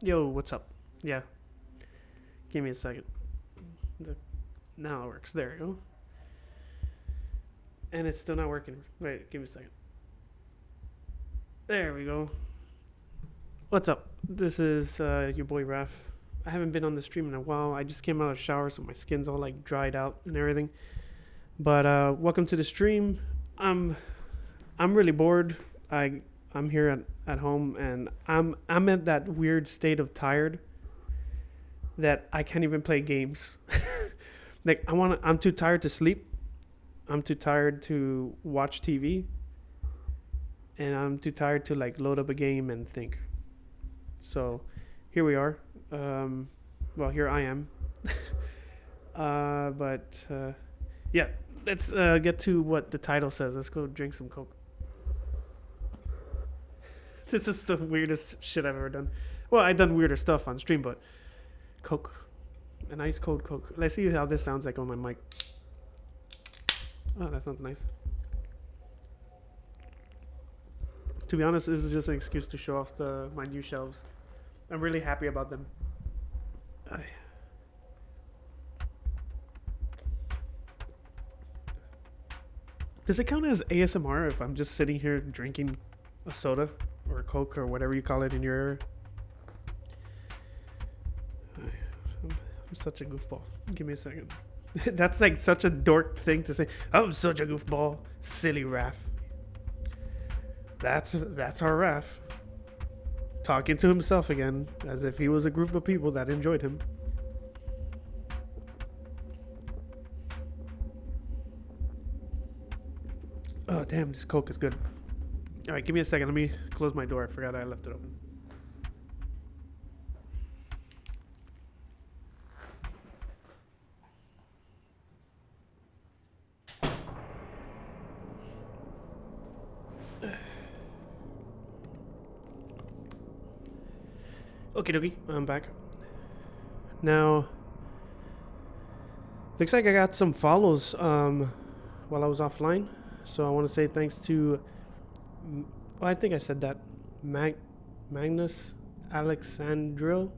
Yo, what's up? Yeah, give me a second. Now it works. There you go. And it's still not working. Wait, give me a second. There we go. What's up? This is your boy Raf. I haven't been on the stream in a while. I just came out of the shower, so my skin's all like dried out and everything. But welcome to the stream. I'm really bored. I'm here at home, and I'm at that weird state of tired that I can't even play games. Like I'm too tired to sleep. I'm too tired to watch TV, and I'm too tired to like load up a game and think. So here we are. Well, here I am. Yeah, let's get to what the title says. Let's go drink some Coke. This is the weirdest shit I've ever done. Well, I've done weirder stuff on stream, but Coke. An ice cold Coke. Let's see how this sounds like on my mic. Oh, that sounds nice. To be honest, this is just an excuse to show off my new shelves. I'm really happy about them. Does it count as ASMR if I'm just sitting here drinking a soda or a Coke or whatever you call it in your area? I'm such a goofball. Give me a second. That's like such a dork thing to say. I'm such a goofball. Silly Raf. That's our Raf. Talking to himself again, as if he was a group of people that enjoyed him. Oh, damn, this Coke is good. Alright, give me a second. Let me close my door. I forgot I left it open. Okie dokie, I'm back. Now, looks like I got some follows while I was offline. So I want to say thanks to, I think I said that, Magnus Alexandri,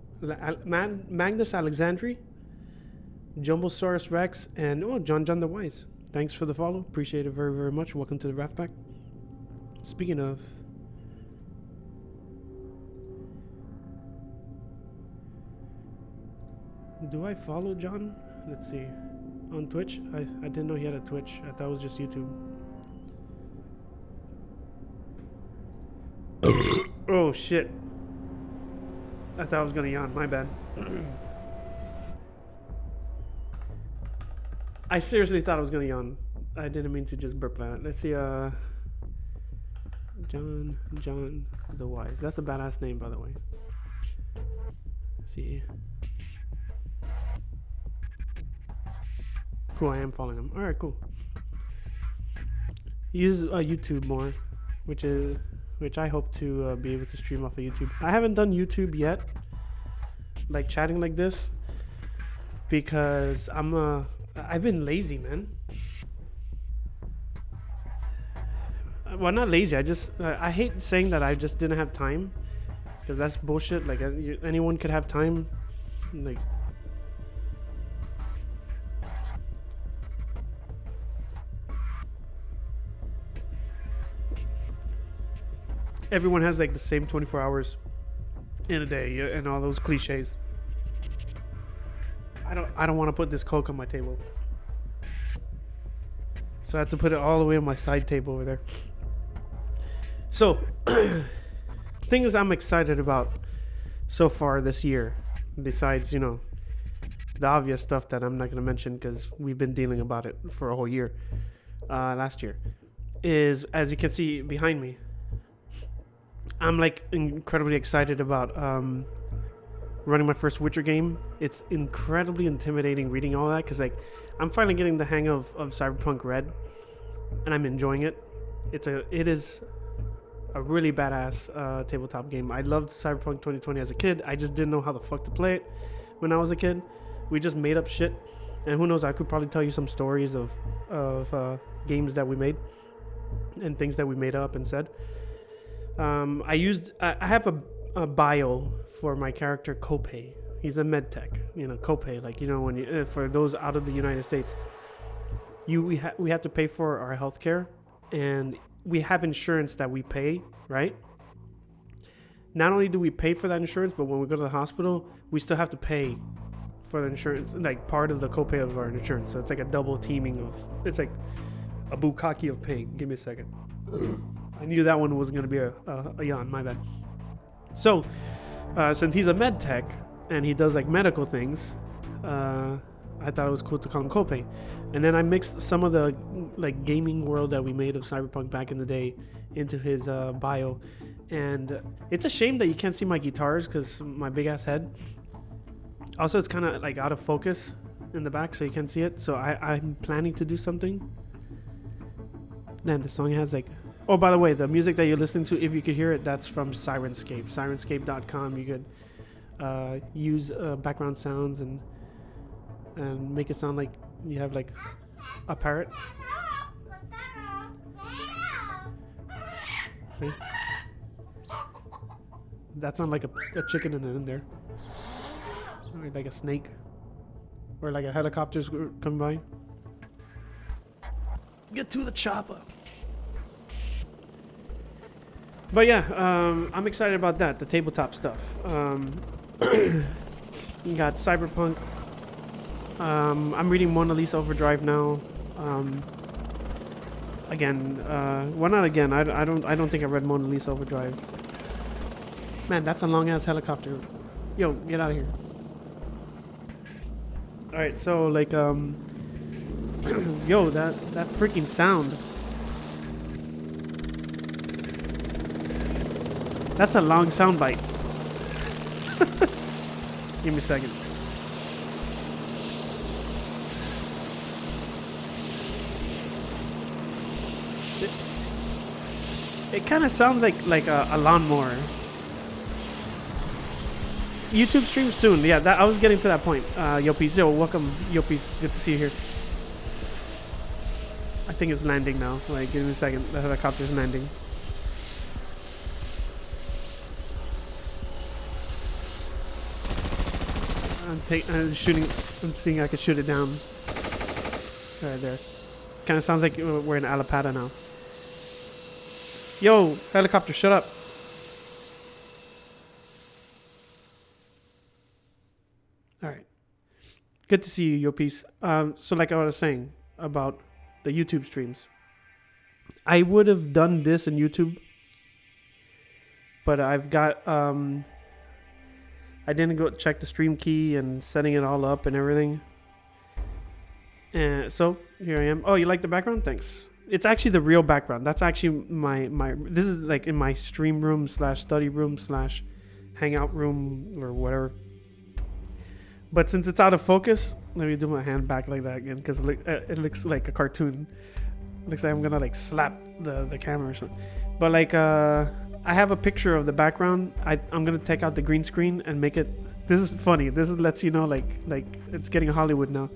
Jumbosaurus Rex, and John the Wise. Thanks for the follow. Appreciate it very, very much. Welcome to the Raf Pack. Speaking of, do I follow John? Let's see. On Twitch? I didn't know he had a Twitch. I thought it was just YouTube. Oh shit. I thought I was gonna yawn. My bad. I seriously thought I was gonna yawn. I didn't mean to just burp that. Let's see. John the Wise. That's a badass name, by the way. Let's see. Cool, I am following him. Alright, cool. Use YouTube more, which I hope to be able to stream off of YouTube. I haven't done YouTube yet, like chatting like this, because I've been lazy, man. Well, not lazy. I hate saying that I just didn't have time, because that's bullshit. Like anyone could have time, like. Everyone has like the same 24 hours in a day and all those cliches. I don't want to put this Coke on my table, so I have to put it all the way on my side table over there. So things I'm excited about so far this year, besides the obvious stuff that I'm not going to mention because we've been dealing about it for a whole year, last year, is, as you can see behind me, I'm like incredibly excited about running my first Witcher game. It's incredibly intimidating reading all that because like I'm finally getting the hang of Cyberpunk Red, and I'm enjoying it. It is a really badass tabletop game. I loved Cyberpunk 2020 as a kid. I just didn't know how the fuck to play it when I was a kid. We just made up shit, and who knows? I could probably tell you some stories of games that we made and things that we made up and said. I have a bio for my character Kopei. He's a med tech. Kopei, like when you for those out of the United States, we have to pay for our healthcare, and we have insurance that we pay, right? Not only do we pay for that insurance, but when we go to the hospital, we still have to pay for the insurance, like part of the copay of our insurance. So it's like a double teaming of, it's like a bukkake of paying. Give me a second. I knew that one was going to be a yawn, my bad. So, since he's a med tech and he does like medical things, I thought it was cool to call him Kopei. And then I mixed some of the like gaming world that we made of Cyberpunk back in the day into his bio. And it's a shame that you can't see my guitars because my big ass head. Also, it's kind of like out of focus in the back, so you can't see it. So I'm planning to do something. Man, the song has like... Oh, by the way, the music that you're listening to, if you could hear it, that's from Sirenscape. Sirenscape.com. You could use background sounds and make it sound like you have like a parrot. See? That sounds like a chicken in there. Or like a snake. Or like a helicopter's coming by. Get to the chopper. But yeah, I'm excited about that, the tabletop stuff. You got Cyberpunk. I'm reading Mona Lisa Overdrive now. Again, well, not again. I don't think I read Mona Lisa Overdrive. Man, that's a long ass helicopter. Yo, get out of here. All right, so like yo, that freaking sound. That's a long sound bite. Give me a second. It kind of sounds like a lawnmower. YouTube stream soon. Yeah, I was getting to that point. Yopis, yo, welcome, Yopis. Good to see you here. I think it's landing now. Like, give me a second. The helicopter's landing. I'm shooting. I'm seeing I can shoot it down. Right there. Kind of sounds like we're in Alapata now. Yo, helicopter, shut up. All right. Good to see you, your piece. So like I was saying about the YouTube streams, I would have done this in YouTube, but I've got I didn't go check the stream key and setting it all up and everything. And so here I am. Oh, you like the background? Thanks. It's actually the real background. That's actually my this is like in my stream room / study room / hangout room or whatever. But since it's out of focus, let me do my hand back like that again because it looks like a cartoon. Looks like I'm gonna like slap the camera or something. But like I have a picture of the background. I'm gonna take out the green screen and make it. This is funny. This lets you know like it's getting Hollywood now.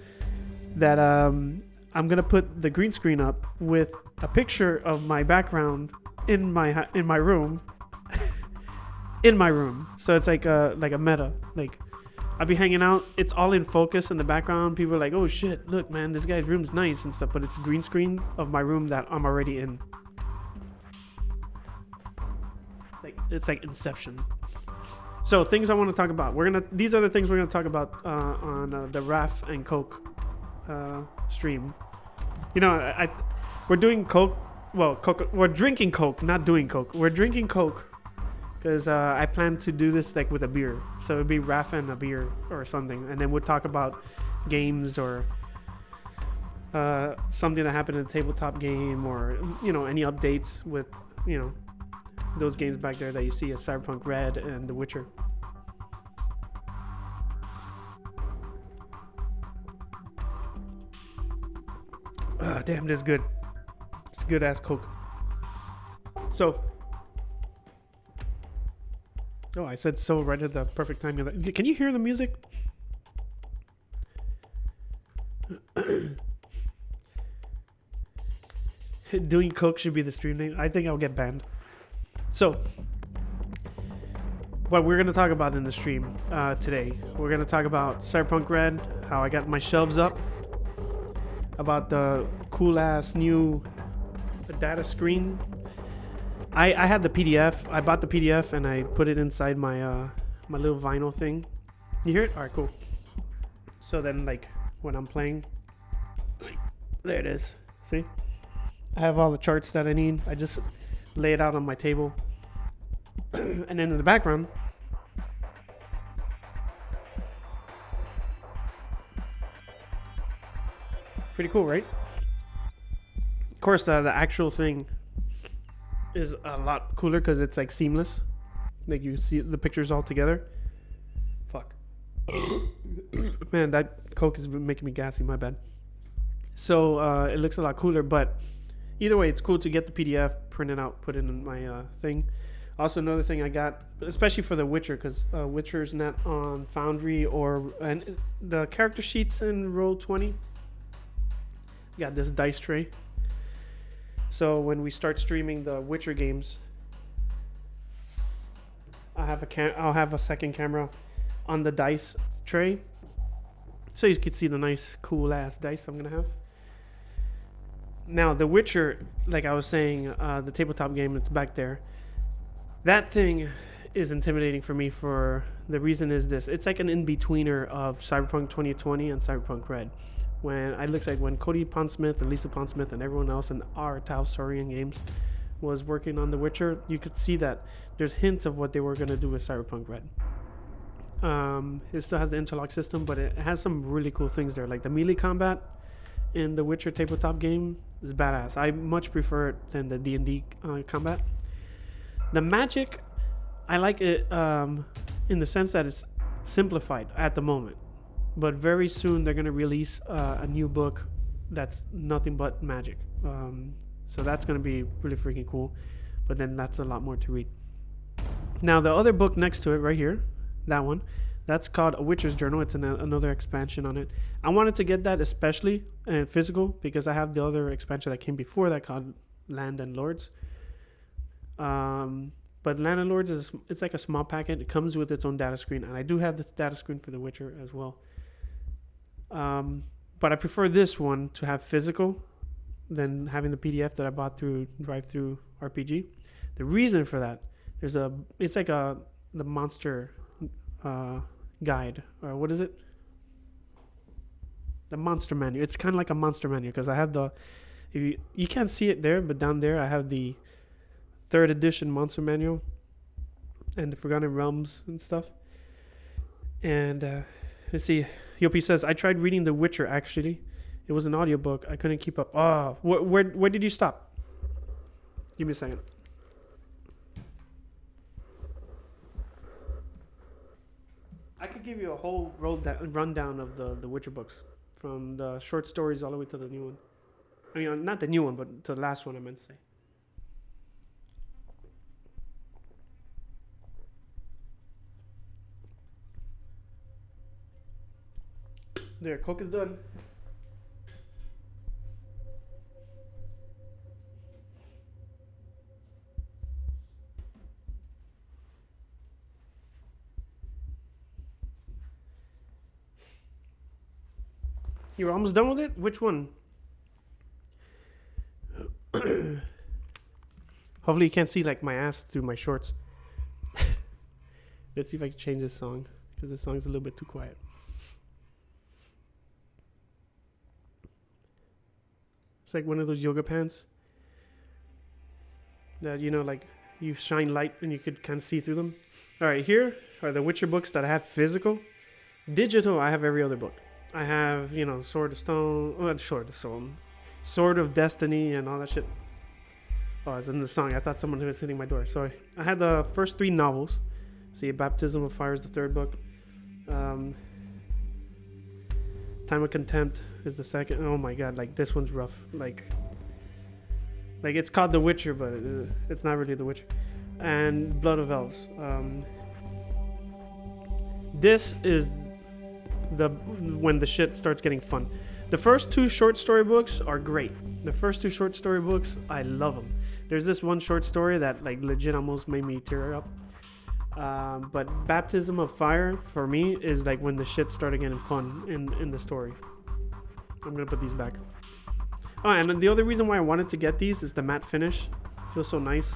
That I'm gonna put the green screen up with a picture of my background in my room. In my room. So it's like a meta. Like I'll be hanging out. It's all in focus in the background. People are like, "Oh shit! Look, man, this guy's room's nice and stuff." But it's a green screen of my room that I'm already in. It's like Inception. So things I want to talk about. These are the things we're gonna talk about on the Raf and Coke stream. You know, we're doing Coke. Well, Coke. We're drinking Coke, not doing Coke. We're drinking Coke because I plan to do this like with a beer. So it'd be Raf and a beer or something, and then we'll talk about games or something that happened in a tabletop game, or any updates with those games back there that you see as Cyberpunk Red and The Witcher. Damn, this is good. It's good ass Coke. So, I said so right at the perfect time. Can you hear the music? Doing Coke should be the stream name. I think I'll get banned. So, what we're gonna talk about in the stream today. We're gonna talk about Cyberpunk Red, how I got my shelves up, about the cool ass new data screen. I had the PDF. I bought the PDF and I put it inside my my little vinyl thing. You hear it? All right, cool. So then, like when I'm playing, there it is. See, I have all the charts that I need. I just lay it out on my table, and then in the background, pretty cool, right? Of course, the actual thing is a lot cooler because it's like seamless. Like you see the pictures all together. Fuck. Man, that Coke is making me gassy. My bad. So it looks a lot cooler, but either way, it's cool to get the PDF, print it out, put it in my thing. Also, another thing I got, especially for The Witcher, because Witcher's not on Foundry and the character sheets in Roll20. Got this dice tray. So when we start streaming the Witcher games, I'll have a second camera on the dice tray, so you can see the nice, cool ass dice I'm gonna have. Now, The Witcher, like I was saying, the tabletop game that's back there, that thing is intimidating for me. For the reason is this: it's like an in-betweener of Cyberpunk 2020 and Cyberpunk Red. When Cody Pondsmith and Lisa Pondsmith and everyone else in our Taos-Saurian Games was working on The Witcher, you could see that there's hints of what they were going to do with Cyberpunk Red. It still has the interlock system, but it has some really cool things there. Like the melee combat in The Witcher tabletop game is badass. I much prefer it than the D&D combat. The magic, I like it in the sense that it's simplified at the moment. But very soon they're going to release a new book that's nothing but magic. So that's going to be really freaking cool. But then that's a lot more to read. Now, the other book next to it right here, that one, that's called A Witcher's Journal. It's another expansion on it. I wanted to get that especially physical because I have the other expansion that came before that called Land and Lords. But Land and Lords it's like a small packet. It comes with its own data screen. And I do have this data screen for The Witcher as well. But I prefer this one to have physical than having the PDF that I bought through DriveThruRPG. The reason for that, it's like the monster guide, or what is it? The monster manual. It's kind of like a monster manual because I have you can't see it there, but down there I have the 3rd edition monster manual and the Forgotten Realms and stuff. And let's see. Yopi says, I tried reading The Witcher, actually. It was an audiobook. I couldn't keep up. Where did you stop? Give me a second. I could give you a whole rundown of the Witcher books, from the short stories all the way to the new one. I mean, not the new one, but to the last one I meant to say. There, Coke is done. You're almost done with it? Which one? Hopefully you can't see like my ass through my shorts. Let's see if I can change this song, because this song's a little bit too quiet. It's like one of those yoga pants that, like you shine light and you could kind of see through them. All right, here are the Witcher books that I have physical. Digital, I have every other book. I have, Sword of Stone, Sword of Destiny and all that shit. Oh, it's in the song. I thought someone was hitting my door. Sorry. I had the first 3 novels. See, Baptism of Fire is the 3rd book. Time of Contempt is the 2nd. Oh my god, like this one's rough. Like it's called The Witcher, but it's not really The Witcher. And Blood of Elves. This is when the shit starts getting fun. The first 2 short story books are great. The first 2 short story books, I love them. There's this one short story that like legit almost made me tear up. But Baptism of Fire for me is like when the shit started getting fun in the story. I'm gonna put these back. Oh, and the other reason why I wanted to get these is the matte finish. Feels so nice.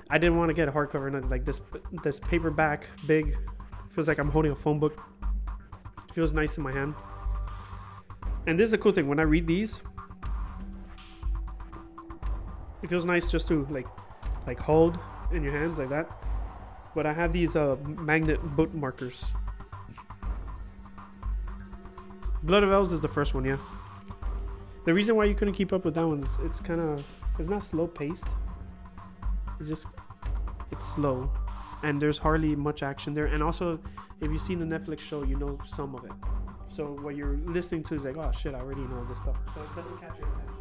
I didn't want to get a hardcover, nothing like this paperback, big. Feels like I'm holding a phone book. Feels nice in my hand. And this is a cool thing. When I read these, it feels nice just to like hold in your hands like that. But I have these magnet bookmarkers. Blood of Elves is the first one, yeah. The reason why you couldn't keep up with that one is it's not slow paced. It's slow, and there's hardly much action there. And also, if you've seen the Netflix show, you know some of it. So what you're listening to is like, oh shit, I already know this stuff. So it doesn't catch your attention.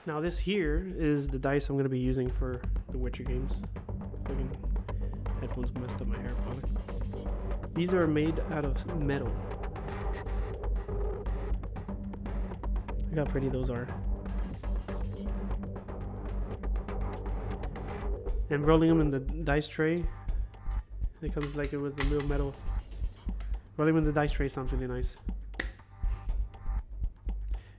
Now this here is the dice I'm going to be using for the Witcher games. Fucking headphones messed up my hair, probably. These are made out of metal. Look how pretty those are. And rolling them in the dice tray, it comes like it with the little metal. Rolling them in the dice tray sounds really nice.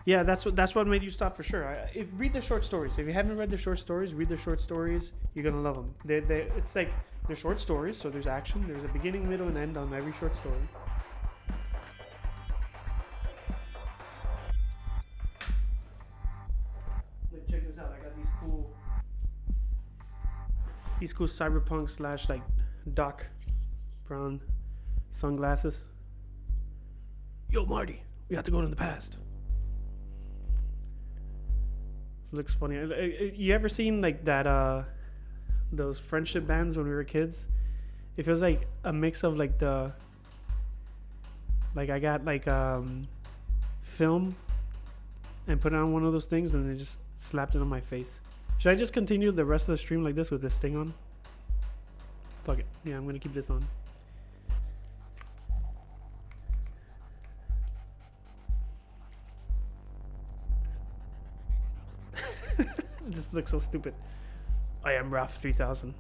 Yeah, that's what made you stop for sure. Read the short stories. If you haven't read the short stories, read the short stories. You're gonna love them. It's like they're short stories, so there's action. There's a beginning, middle, and end on every short story. Like, check this out. I got these cool cyberpunk / like Doc Brown sunglasses. Yo, Marty, we have to go in the past. Looks funny. You ever seen like that those friendship bands when we were kids? It feels like a mix of like I got like film and put it on one of those things and then just slapped it on my face. Should I just continue the rest of the stream like this with this thing on? Fuck it. Yeah, I'm gonna keep this on. This looks so stupid. I am Raf 3000.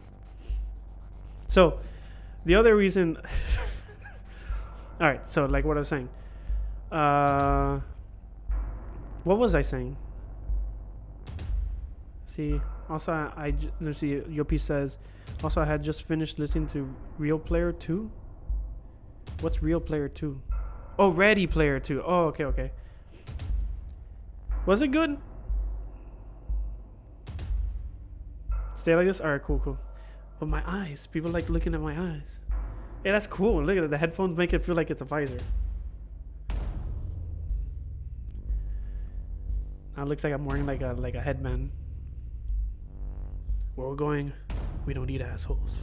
So, the other reason... Alright, so like what I was saying. What was I saying? See, also let's see, Yopi says, also I had just finished listening to Real Player 2. What's Real Player 2? Oh, Ready Player 2. Oh, okay. Was it good? Stay like this? Alright, cool. But my eyes. People like looking at my eyes. Yeah, that's cool. Look at it. The headphones make it feel like it's a visor. Now it looks like I'm wearing like a headband. Where we're going, we don't need assholes.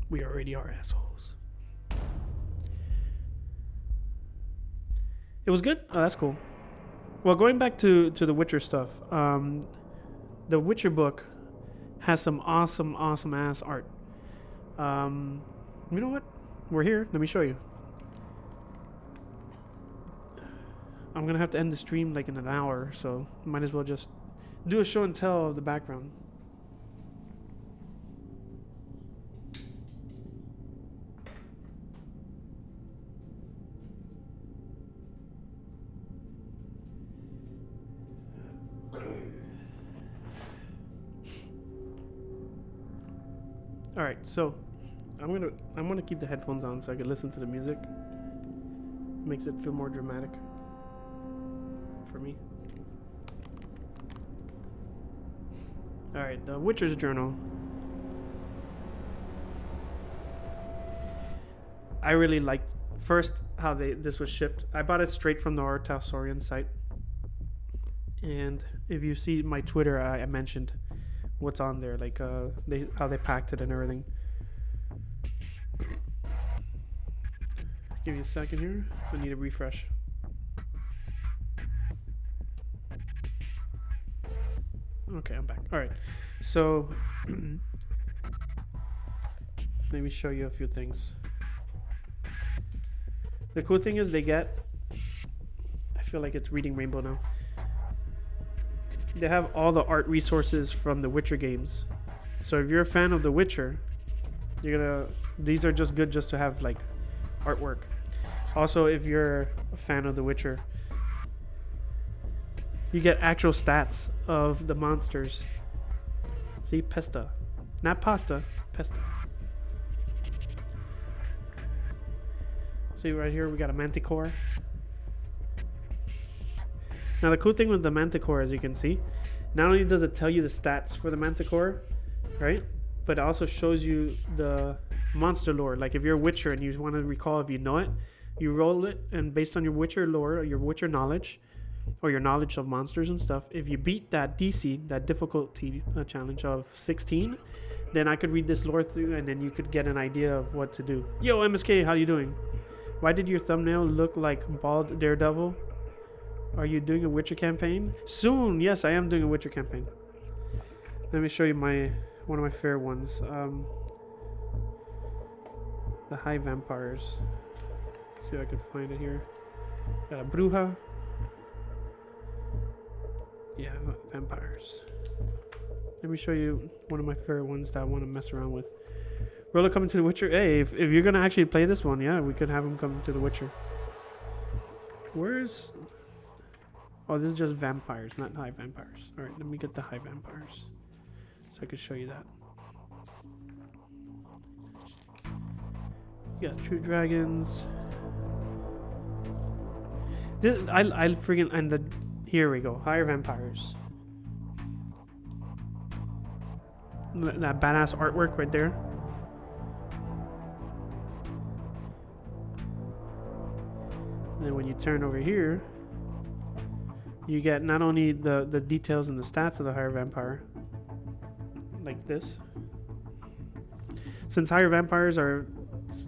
We already are assholes. It was good? Oh, that's cool. Well, going back to the Witcher stuff. The Witcher book has some awesome ass art. You know what? We're here. Let me show you. I'm gonna have to end the stream like in an hour, so might as well just do a show and tell of the background. All right, so I'm gonna keep the headphones on so I can listen to the music. Makes it feel more dramatic for me. All right, the Witcher's Journal. I really liked first how this was shipped. I bought it straight from the Artasaurian site, and if you see my Twitter, I mentioned what's on there, like how they packed it and everything. Give me a second here. I need a refresh. Okay, I'm back. All right. So let me show you a few things. The cool thing is they get, I feel like it's reading Rainbow now. They have all the art resources from the Witcher games. So if you're a fan of The Witcher, these are just good just to have like artwork. Also, if you're a fan of The Witcher, you get actual stats of the monsters. See, Pesta. Not pasta, Pesta. See right here, we got a Manticore. Now the cool thing with the Manticore, as you can see, not only does it tell you the stats for the Manticore, right? But it also shows you the monster lore. Like if you're a Witcher and you want to recall if you know it, you roll it, and based on your Witcher lore or your Witcher knowledge, or your knowledge of monsters and stuff, if you beat that DC, that difficulty challenge of 16, then I could read this lore through, and then you could get an idea of what to do. Yo, MSK, how you doing? Why did your thumbnail look like bald Daredevil? Are you doing a Witcher campaign? Soon, yes, I am doing a Witcher campaign. Let me show you one of my favorite ones. The High Vampires. Let's see if I can find it here. Got a Bruja. Yeah, vampires. Let me show you one of my favorite ones that I want to mess around with. Roller coming to The Witcher. Hey, if you're gonna actually play this one, yeah, we could have him come to The Witcher. Where's... Oh, this is just vampires, not high vampires. Alright, let me get the high vampires, so I can show you that. You got true dragons. I'll freaking... And the... Here we go. Higher vampires. That badass artwork right there. And then when you turn over here, you get not only the details and the stats of the higher vampire, like this. Since higher vampires are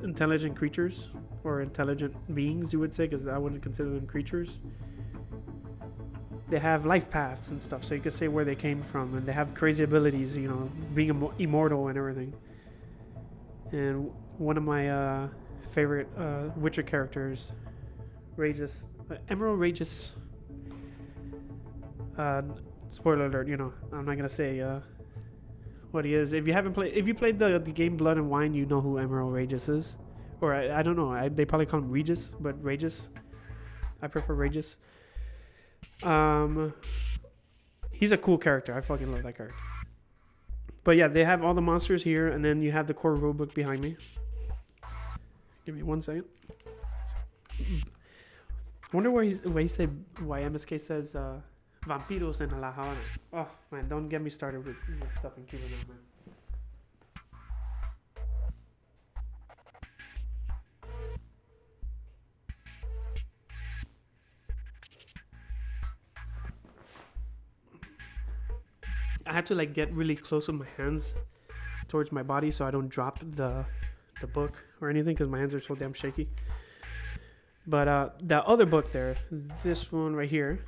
intelligent creatures, or intelligent beings, you would say, because I wouldn't consider them creatures. They have life paths and stuff, so you can say where they came from, and they have crazy abilities, you know, being immortal and everything. And one of my favorite Witcher characters, Ragus, Emerald Ragus. Spoiler alert, you know, I'm not gonna say what he is. If you played the game Blood and Wine, you know who Emerald Ragus is. Or I don't know, they probably call him Regis, but Ragus. I prefer Ragus. He's a cool character. I fucking love that character. But yeah, they have all the monsters here, and then you have the core rulebook behind me. Give me 1 second. I wonder why MSK says vampiros en La Habana. Oh man, don't get me started with stuff in Cuba now, man. I have to like get really close with my hands towards my body so I don't drop the book or anything, because my hands are so damn shaky. But the other book there, this one right here,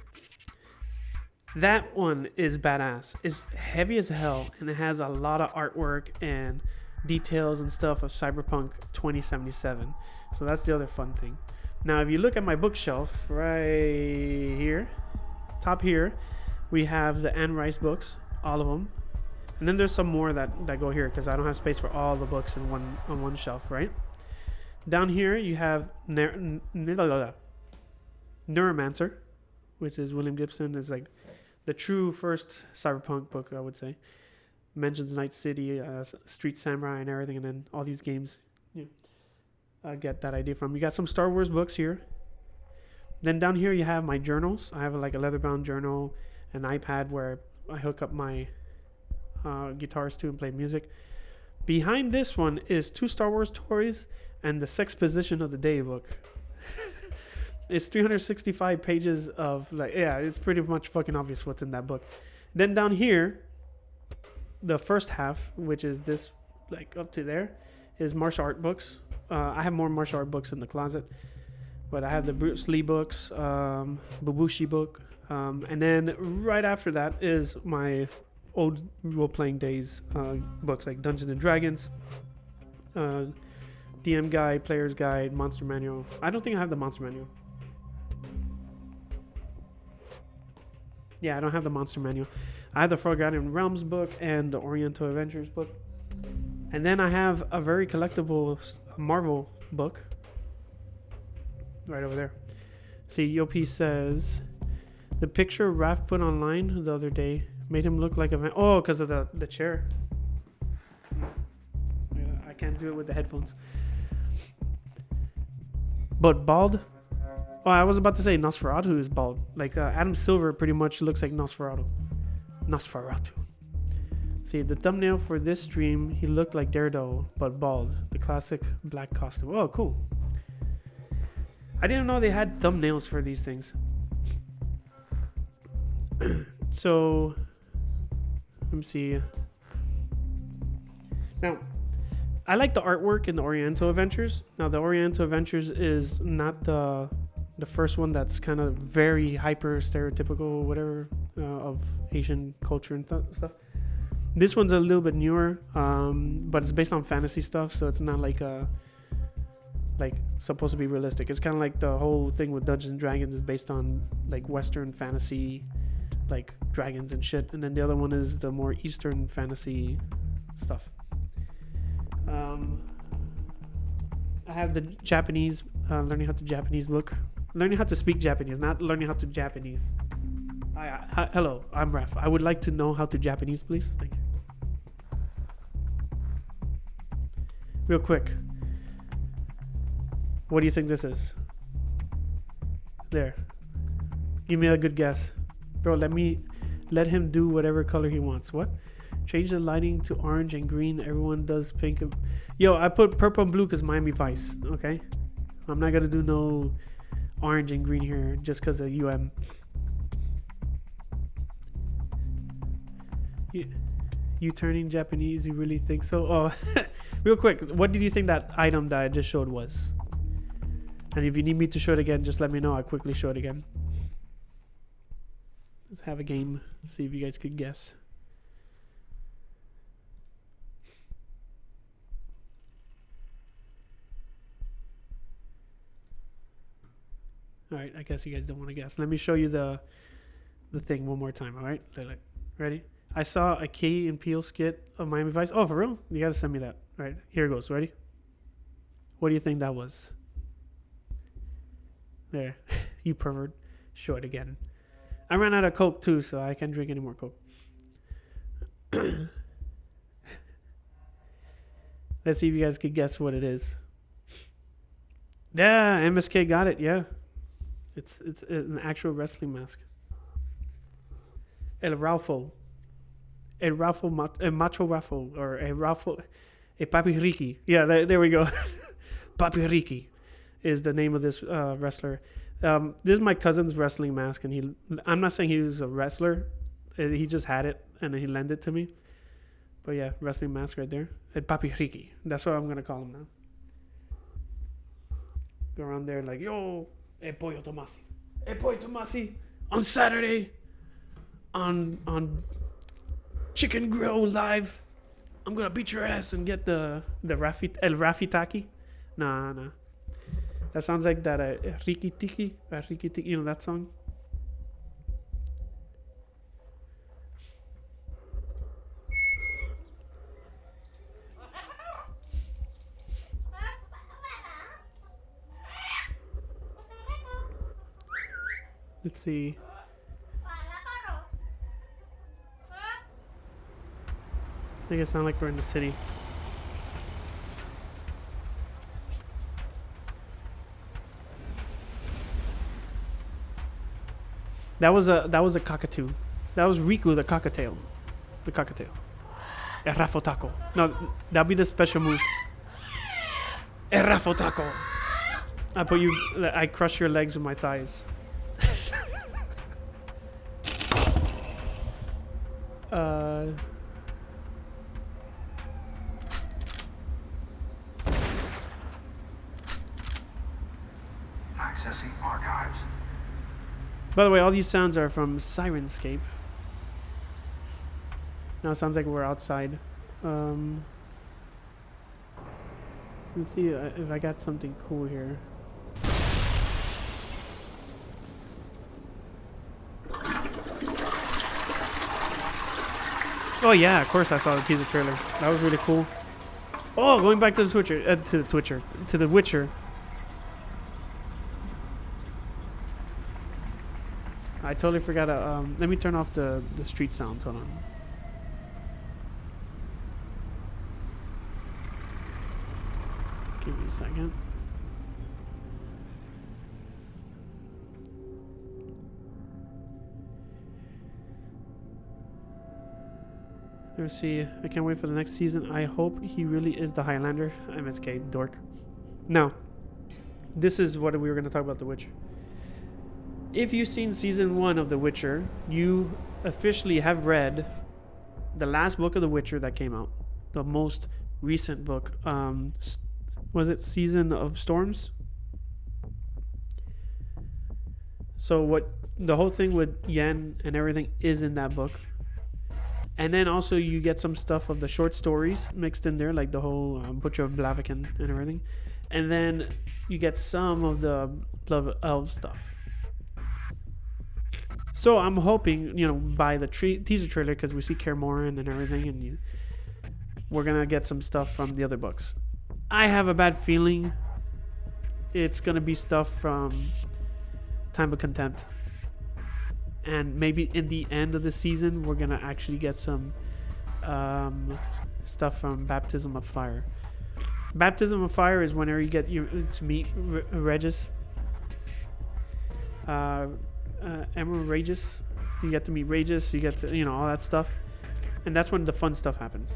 that one is badass. It's heavy as hell, and it has a lot of artwork and details and stuff of Cyberpunk 2077. So that's the other fun thing. Now, if you look at my bookshelf right here, top here, we have the Anne Rice books, all of them. And then there's some more that go here because I don't have space for all the books on one shelf, right? Down here, you have Neuromancer, which is William Gibson. Is like the true first cyberpunk book, I would say. Mentions Night City, Street Samurai, and everything, and then all these games. I get that idea from. You got some Star Wars books here. Then down here, you have my journals. I have like a leather-bound journal, an iPad where I hook up my guitars to and play music. Behind this one is 2 Star Wars toys and the Sex Position of the Day book. It's 365 pages of like, yeah, it's pretty much fucking obvious what's in that book. Then down here, the first half, which is this, like up to there, is martial art books. I have more martial art books in the closet, but I have the Bruce Lee books, Bubushi book, and then right after that is my old role-playing days books like Dungeons and Dragons, DM Guide, Player's Guide, Monster Manual. I don't think I have the Monster Manual. Yeah, I don't have the Monster Manual. I have the Forgotten Realms book and the Oriental Adventures book. And then I have a very collectible Marvel book. Right over there. See, Yopi says, the picture Raf put online the other day made him look like a... Oh, because of the chair. Yeah, I can't do it with the headphones. But bald? Oh, I was about to say Nosferatu is bald. Like Adam Silver pretty much looks like Nosferatu. See, the thumbnail for this stream, he looked like Daredevil, but bald. The classic black costume. Oh, cool. I didn't know they had thumbnails for these things. So, let me see. Now, I like the artwork in the Oriental Adventures. Now, the Oriental Adventures is not the first one that's kind of very hyper stereotypical, whatever, of Asian culture and stuff. This one's a little bit newer, but it's based on fantasy stuff, so it's not like supposed to be realistic. It's kind of like the whole thing with Dungeons and Dragons is based on like Western fantasy, like dragons and shit, and then the other one is the more Eastern fantasy stuff. I have the Japanese learning how to Japanese book. Learning how to speak Japanese, not learning how to Japanese. Hello, I'm Raf. I would like to know how to Japanese, please. Thank you. Real quick. What do you think this is? There. Give me a good guess. Bro, let him do whatever color he wants. What? Change the lighting to orange and green. Everyone does pink. Yo, I put purple and blue because Miami Vice. Okay? I'm not going to do no orange and green here just because of UM. You turning Japanese? You really think so? Oh, real quick. What did you think that item that I just showed was? And if you need me to show it again, just let me know. I'll quickly show it again. Let's have a game. See if you guys could guess. All right, I guess you guys don't want to guess. Let me show you the thing one more time, all right? Ready? I saw a Key and Peele skit of Miami Vice. Oh, for real? You got to send me that. All right, here it goes. Ready? What do you think that was? There. You pervert. Show it again. I ran out of Coke, too, so I can't drink any more Coke. Let's see if you guys could guess what it is. Yeah, MSK got it, yeah. It's an actual wrestling mask. El Ralfo. El Ralfo, Macho Ralfo, or El Ralfo, a Papi Ricky. Yeah, there we go. Papi Ricky is the name of this wrestler. This is my cousin's wrestling mask, and I'm not saying he was a wrestler. He just had it, and he lent it to me. But yeah, wrestling mask right there. El Papi Ricky. That's what I'm going to call him now. Go around there like, yo, El Pollo Tomasi. El Pollo Tomasi on Saturday on Chicken Grill Live. I'm going to beat your ass and get the El Rafitaki. Nah. That sounds like that Riki Tiki. You know that song? Let's see. I think it sounds like we're in the city. That was a cockatoo. That was Riku the cockatail. The cockatail. El Rafotaco. No, that'll be the special move. El Rafotaco. I crush your legs with my thighs. Accessing archives. By the way, all these sounds are from Sirenscape. Now it sounds like we're outside. Um, let's see if I got something cool here. Oh yeah, of course I saw the teaser trailer. That was really cool. Oh, going back to the Witcher. I totally forgot to, let me turn off the street sounds. Hold on. Give me a second. Let's see. I can't wait for the next season. I hope he really is the Highlander. MSK, dork. Now, this is what we were going to talk about The Witcher. If you've seen season 1 of The Witcher, you officially have read the last book of The Witcher that came out. The most recent book. Was it Season of Storms? So what the whole thing with Yen and everything is in that book. And then also you get some stuff of the short stories mixed in there, like the whole Butcher of Blaviken and everything. And then you get some of the Blood Elf stuff. So I'm hoping, by the teaser trailer, because we see Kaer Morhen and everything, and we're going to get some stuff from the other books. I have a bad feeling it's going to be stuff from Time of Contempt. And maybe in the end of the season, we're going to actually get some stuff from Baptism of Fire. Baptism of Fire is whenever you get to meet Regis. Emerald Regis. You get to meet Regis. You get to, all that stuff. And that's when the fun stuff happens.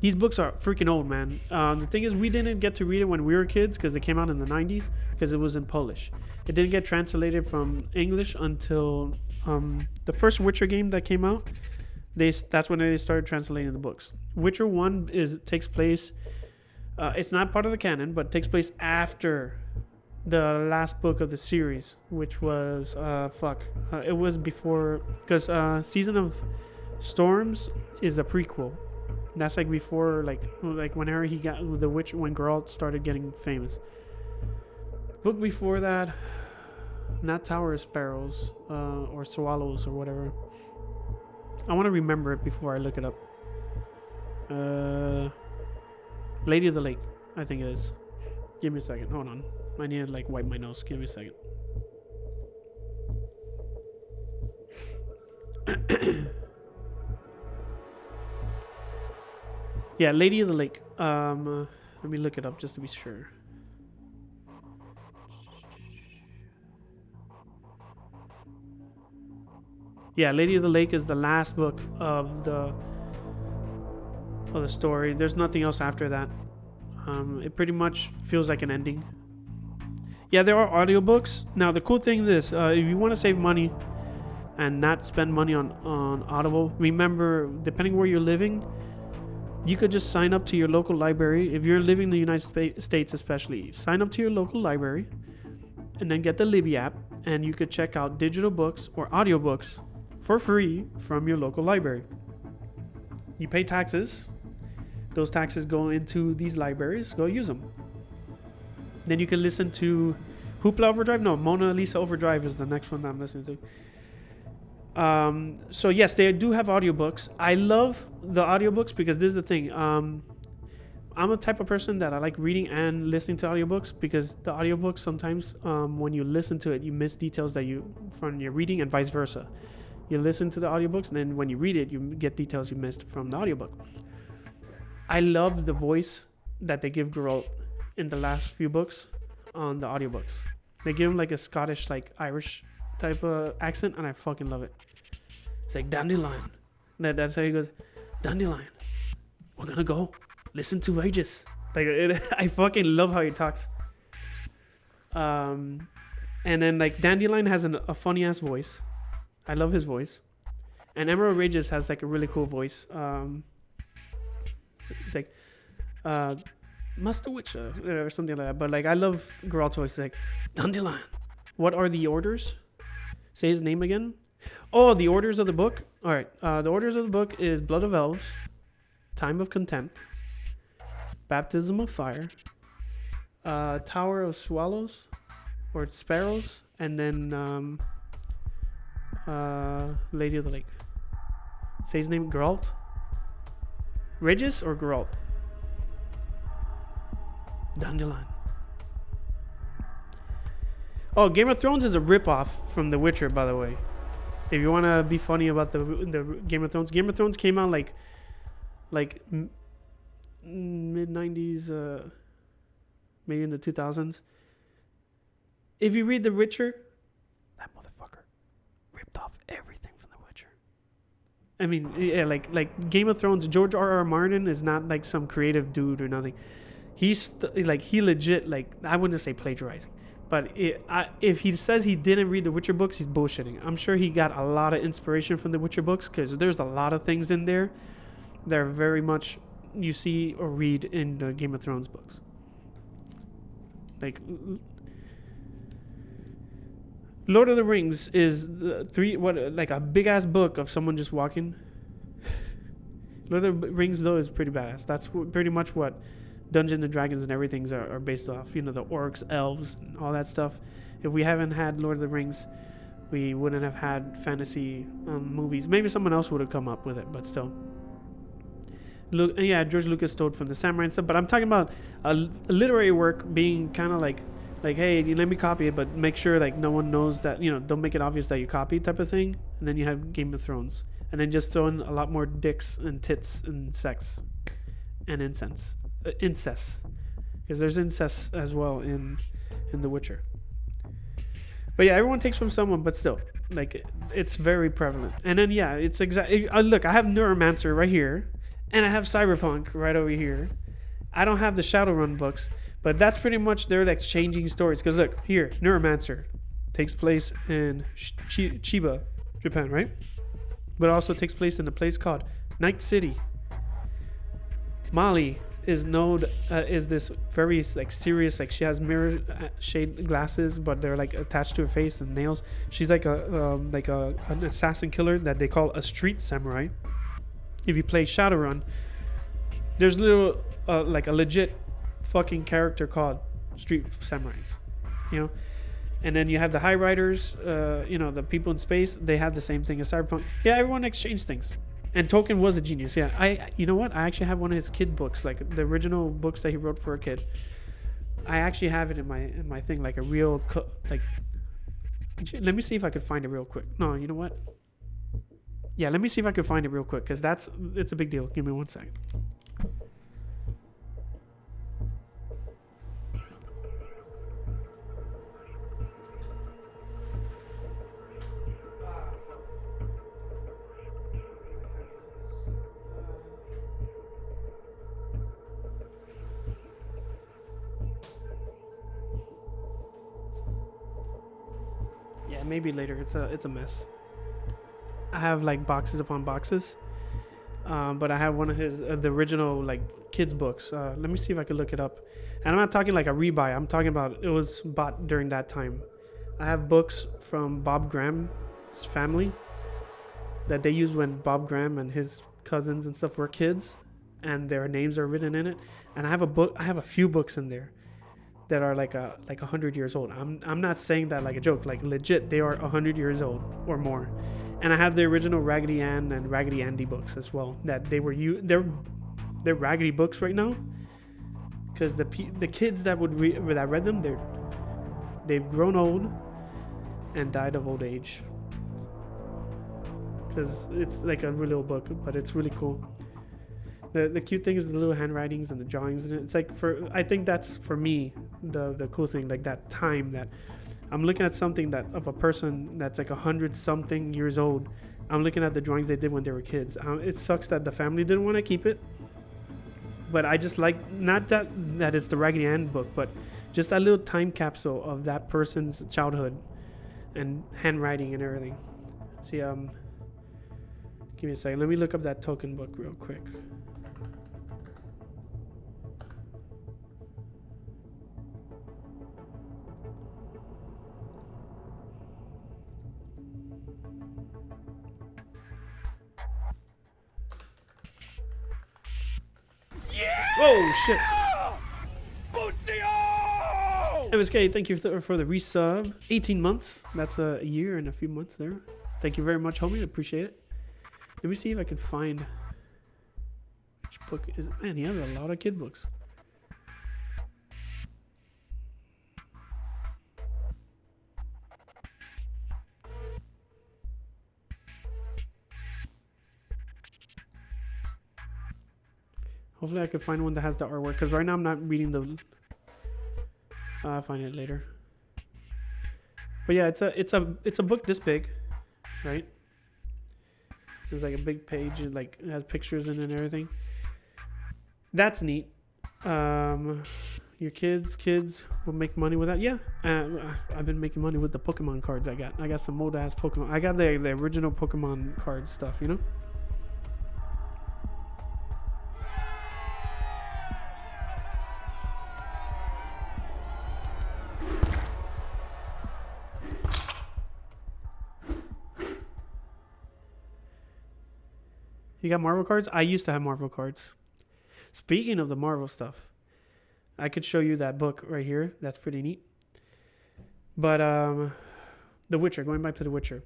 These books are freaking old, man. The thing is, we didn't get to read it when we were kids because they came out in the 90s because it was in Polish. It didn't get translated from English until the first Witcher game that came out. That's when they started translating the books. Witcher 1 takes place... it's not part of the canon, but takes place after the last book of the series, which was... it was before... Because Season of Storms is a prequel. That's like before, like whenever he got the Witcher, when Geralt started getting famous. Book before that, not Tower of Sparrows or Swallows or whatever. I want to remember it before I look it up. Lady of the Lake, I think it is. Give me a second. Hold on. I need to wipe my nose. Give me a second. Yeah, Lady of the Lake. Let me look it up just to be sure. Yeah, Lady of the Lake is the last book of the story. There's nothing else after that. It pretty much feels like an ending. Yeah, there are audiobooks. Now, the cool thing is, if you want to save money and not spend money on Audible, remember, depending where you're living, you could just sign up to your local library. If you're living in the United States especially, sign up to your local library and then get the Libby app, and you could check out digital books or audiobooks for free from your local library. You pay taxes. Those taxes go into these libraries. Go use them. Then you can listen to Hoopla Overdrive. No, Mona Lisa Overdrive is the next one that I'm listening to. So yes, they do have audiobooks. I love the audiobooks because this is the thing. I'm a type of person that I like reading and listening to audiobooks because the audiobooks sometimes when you listen to it, you miss details that you from your reading and vice versa. You listen to the audiobooks and then when you read it, you get details you missed from the audiobook. I love the voice that they give Geralt in the last few books on the audiobooks. They give him a Scottish, Irish type of accent, and I fucking love it. It's like Dandelion. That's how he goes. Dandelion, we're gonna go listen to Regis. I fucking love how he talks. And then Dandelion has a funny ass voice. I love his voice. And Emerald Regis has a really cool voice. He's like Master Witcher or something like that. But I love Geralt's voice. It's like, Dandelion, what are the orders? Say his name again. Oh, the orders of the book. All right. The orders of the book is Blood of Elves, Time of Contempt, Baptism of Fire, Tower of Swallows or Sparrows, and then Lady of the Lake. Say his name, Geralt. Regis or Geralt? Dandelion. Oh, Game of Thrones is a ripoff from The Witcher, by the way. If you want to be funny about the Game of Thrones came out like mid 90s, maybe in the 2000s. If you read The Witcher, that motherfucker ripped off everything from The Witcher. I mean, yeah, like Game of Thrones, George R.R. Martin is not like some creative dude or nothing. He legit, like, I wouldn't say plagiarizing. But if he says he didn't read the Witcher books, he's bullshitting. I'm sure he got a lot of inspiration from the Witcher books, because there's a lot of things in there that are very much you see or read in the Game of Thrones books. Like Lord of the Rings is like a big ass book of someone just walking. Lord of the Rings though is pretty badass. That's pretty much what Dungeons and Dragons and everything are based off. You know, the orcs, elves, and all that stuff. If we haven't had Lord of the Rings, we wouldn't have had fantasy movies. Maybe someone else would have come up with it, but still. Look, yeah, George Lucas stole from the samurai and stuff. But I'm talking about a literary work being kind of like, hey, let me copy it, but make sure like no one knows that, you know, don't make it obvious that you copied type of thing. And then you have Game of Thrones, and then just throw in a lot more dicks and tits and sex and incest, because there's incest as well in The Witcher. But yeah, everyone takes from someone, but still, like, it's very prevalent. And then yeah, it's exactly. Look, I have Neuromancer right here, and I have Cyberpunk right over here. I don't have the Shadowrun books, but that's pretty much they're like changing stories. Because look here, Neuromancer takes place in Chiba, Japan, right? But also takes place in a place called Night City. Molly is known is this very like serious, like she has mirror shade glasses, but they're like attached to her face and nails. She's like an assassin killer that they call a street samurai. If you play Shadowrun, there's little like a legit fucking character called Street Samurais, you know. And then you have the High Riders, you know, the people in space. They have the same thing as Cyberpunk. Yeah, everyone exchanged things. And Tolkien was a genius. Yeah, you know what? I actually have one of his kid books, like the original books that he wrote for a kid. I actually have it in my thing, like a real like. Let me see if I could find it real quick. No, you know what? Yeah, let me see if I could find it real quick, because it's a big deal. Give me 1 second. Yeah, maybe later. It's a mess. I have like boxes upon boxes, but I have one of his the original like kids books. Let me see if I could look it up. And I'm not talking like a rebuy. I'm talking about it was bought during that time. I have books from Bob Graham's family that they used when Bob Graham and his cousins and stuff were kids, and their names are written in it. And I have a few books in there that are like 100 years old. I'm not saying that like a joke. Like legit, they are 100 years old or more. And I have the original Raggedy Ann and Raggedy Andy books as well. That they're Raggedy books right now, because the kids that that read them, they've grown old and died of old age. Because it's like a really old book, but it's really cool. The cute thing is the little handwritings and the drawings in it. It's like I think that's for me the cool thing, like that time that I'm looking at something that of a person that's like 100 something years old. I'm looking at the drawings they did when they were kids. It sucks that the family didn't want to keep it, but I just like not that it's the Raggedy Ann book, but just that little time capsule of that person's childhood and handwriting and everything. See, give me a second. Let me look up that Tolkien book real quick. Oh shit. MSK, thank you for the resub. 18 months. That's a year and a few months there. Thank you very much, homie. I appreciate it. Let me see if I can find which book is it. Man, he has a lot of kid books. Hopefully I can find one that has the artwork, because right now I'm not reading the... I'll find it later. But yeah, it's a book this big, right? There's like a big page and like it has pictures in it and everything. That's neat. Your kids will make money with that. Yeah, I've been making money with the Pokemon cards I got. I got some old ass Pokemon. I got the original Pokemon card stuff, you know? You got Marvel cards? I used to have Marvel cards. Speaking of the Marvel stuff, I could show you that book right here. That's pretty neat. But The Witcher, going back to The Witcher.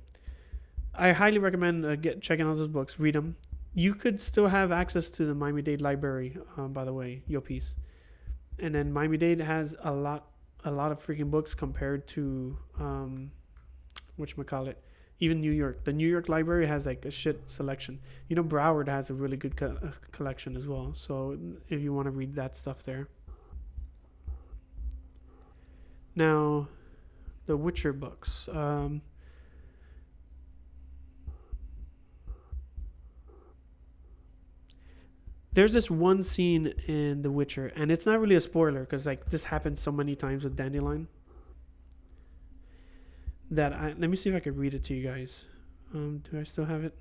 I highly recommend checking out those books. Read them. You could still have access to the Miami-Dade library, by the way, Yo Piece. And then Miami-Dade has a lot of freaking books compared to whatchamacallit. Even New York. The New York library has like a shit selection. You know, Broward has a really good collection as well. So if you want to read that stuff there. Now, the Witcher books. There's this one scene in The Witcher, and it's not really a spoiler because like this happens so many times with Dandelion. Let me see if I can read it to you guys. Do I still have it?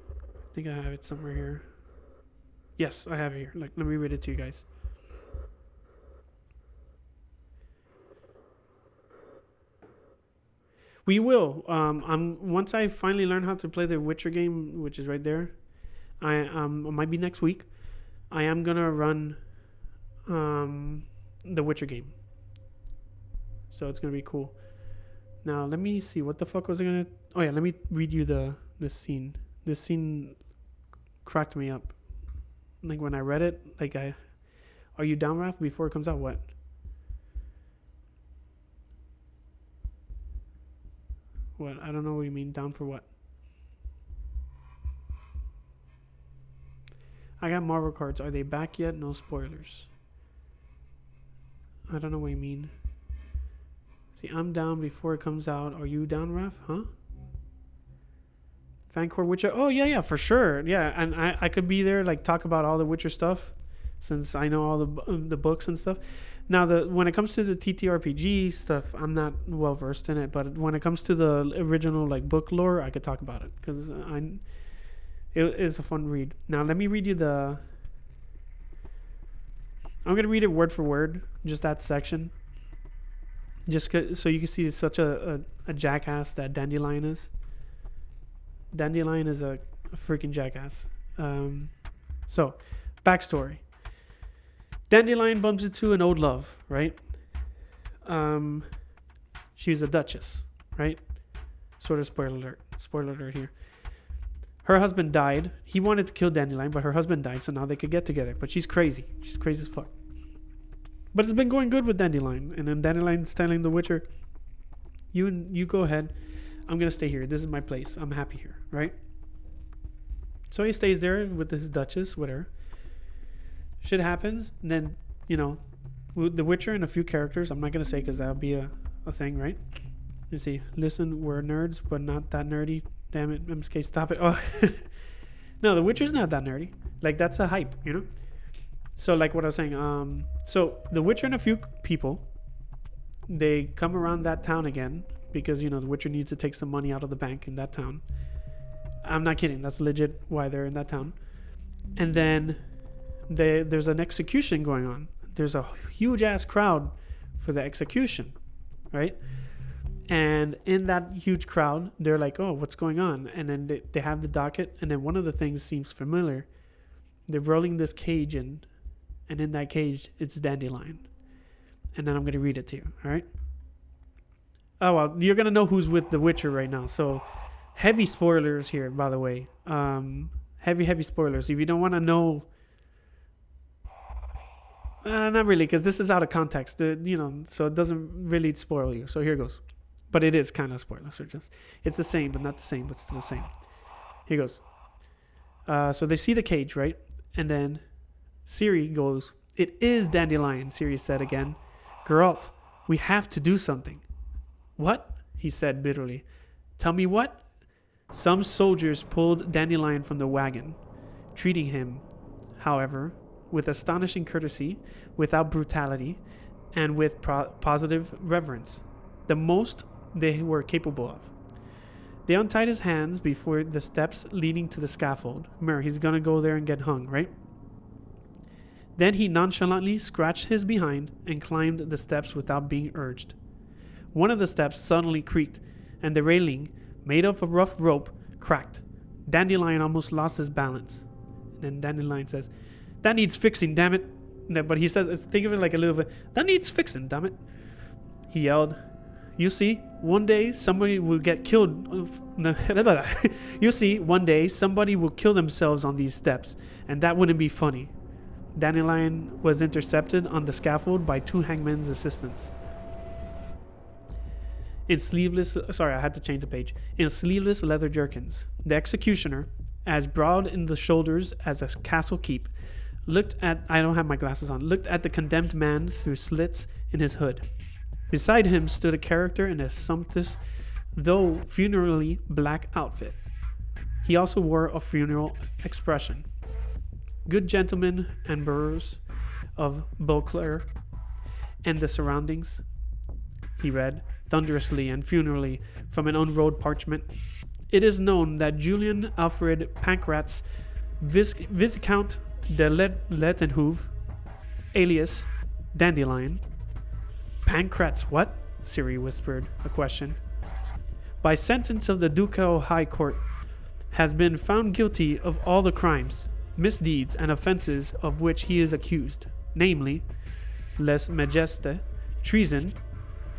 I think I have it somewhere here. Yes, I have it here. Like, let me read it to you guys. We will. Once I finally learn how to play the Witcher game, which is right there, it might be next week. I am gonna run the Witcher game, so it's gonna be cool. Now let me see, what the fuck was I gonna... Oh yeah, let me read you this scene. This scene cracked me up. Like when I read it, like are you down, Raf? Before it comes out, what? What? I don't know what you mean. Down for what? I got Marvel cards. Are they back yet? No spoilers. I don't know what you mean. See, I'm down before it comes out. Are you down, Raf? Huh? Fancore Witcher? Oh, yeah, for sure. Yeah, and I could be there, like, talk about all the Witcher stuff, since I know all the books and stuff. Now, when it comes to the TTRPG stuff, I'm not well versed in it, but when it comes to the original, like, book lore, I could talk about it, because it is a fun read. Now, let me read you I'm going to read it word for word, just that section. Just so you can see such a jackass that Dandelion is. Dandelion is a freaking jackass. So, backstory. Dandelion bumps into an old love, right? She's a duchess, right? Sort of spoiler alert. Spoiler alert here. Her husband died. He wanted to kill Dandelion, but her husband died, so now they could get together. But she's crazy. She's crazy as fuck. But it's been going good with Dandelion. And then Dandelion's telling the Witcher, you go ahead. I'm going to stay here. This is my place. I'm happy here, right? So he stays there with his duchess, whatever. Shit happens. And then, the Witcher and a few characters. I'm not going to say because that would be a thing, right? You see, listen, we're nerds, but not that nerdy. Damn it, MSK, stop it. Oh, no, The Witcher's not that nerdy. Like, that's a hype, So, like what I was saying, so The Witcher and a few people, they come around that town again because, the Witcher needs to take some money out of the bank in that town. I'm not kidding. That's legit why they're in that town. And then there's an execution going on. There's a huge-ass crowd for the execution, right? And in that huge crowd, they're like, oh, what's going on? And then they have the docket. And then one of the things seems familiar. They're rolling this cage in. And in that cage, it's Dandelion. And then I'm going to read it to you. All right? Oh, well, you're going to know who's with The Witcher right now. So heavy spoilers here, by the way. Heavy spoilers. If you don't want to know... not really, because this is out of context. So it doesn't really spoil you. So here goes. But it is kind of spoilers. It's the same, but not the same, but still the same. Here goes. So they see the cage, right? And then Ciri goes, "It is Dandelion," Ciri said again. "Geralt, we have to do something." "What?" he said bitterly. "Tell me what?" Some soldiers pulled Dandelion from the wagon, treating him, however, with astonishing courtesy, without brutality, and with positive reverence. The most they were capable of. They untied his hands before the steps leading to the scaffold. Remember, he's going to go there and get hung, right? Then he nonchalantly scratched his behind and climbed the steps without being urged. One of the steps suddenly creaked, and the railing, made of a rough rope, cracked. Dandelion almost lost his balance. And then Dandelion says, "That needs fixing, damn it." No, but he says, think of it like a little bit, "That needs fixing, damn it." He yelled, "You see, one day somebody will get killed." You see, one day somebody will kill themselves on these steps, and that wouldn't be funny. Dandelion was intercepted on the scaffold by two hangmen's assistants. In sleeveless leather jerkins. The executioner, as broad in the shoulders as a castle keep, looked at the condemned man through slits in his hood. Beside him stood a character in a sumptuous, though funerally black outfit. He also wore a funeral expression. "Good gentlemen and burghers of Beauclair and the surroundings," he read, thunderously and funerally from an unrolled parchment. "It is known that Julian Alfred Pancratz, Viscount de Lettenhove, alias Dandelion." "Pancratz what?" Ciri whispered a question. "By sentence of the Ducal High Court, has been found guilty of all the crimes, misdeeds, and offenses of which he is accused, namely, lese majeste, treason,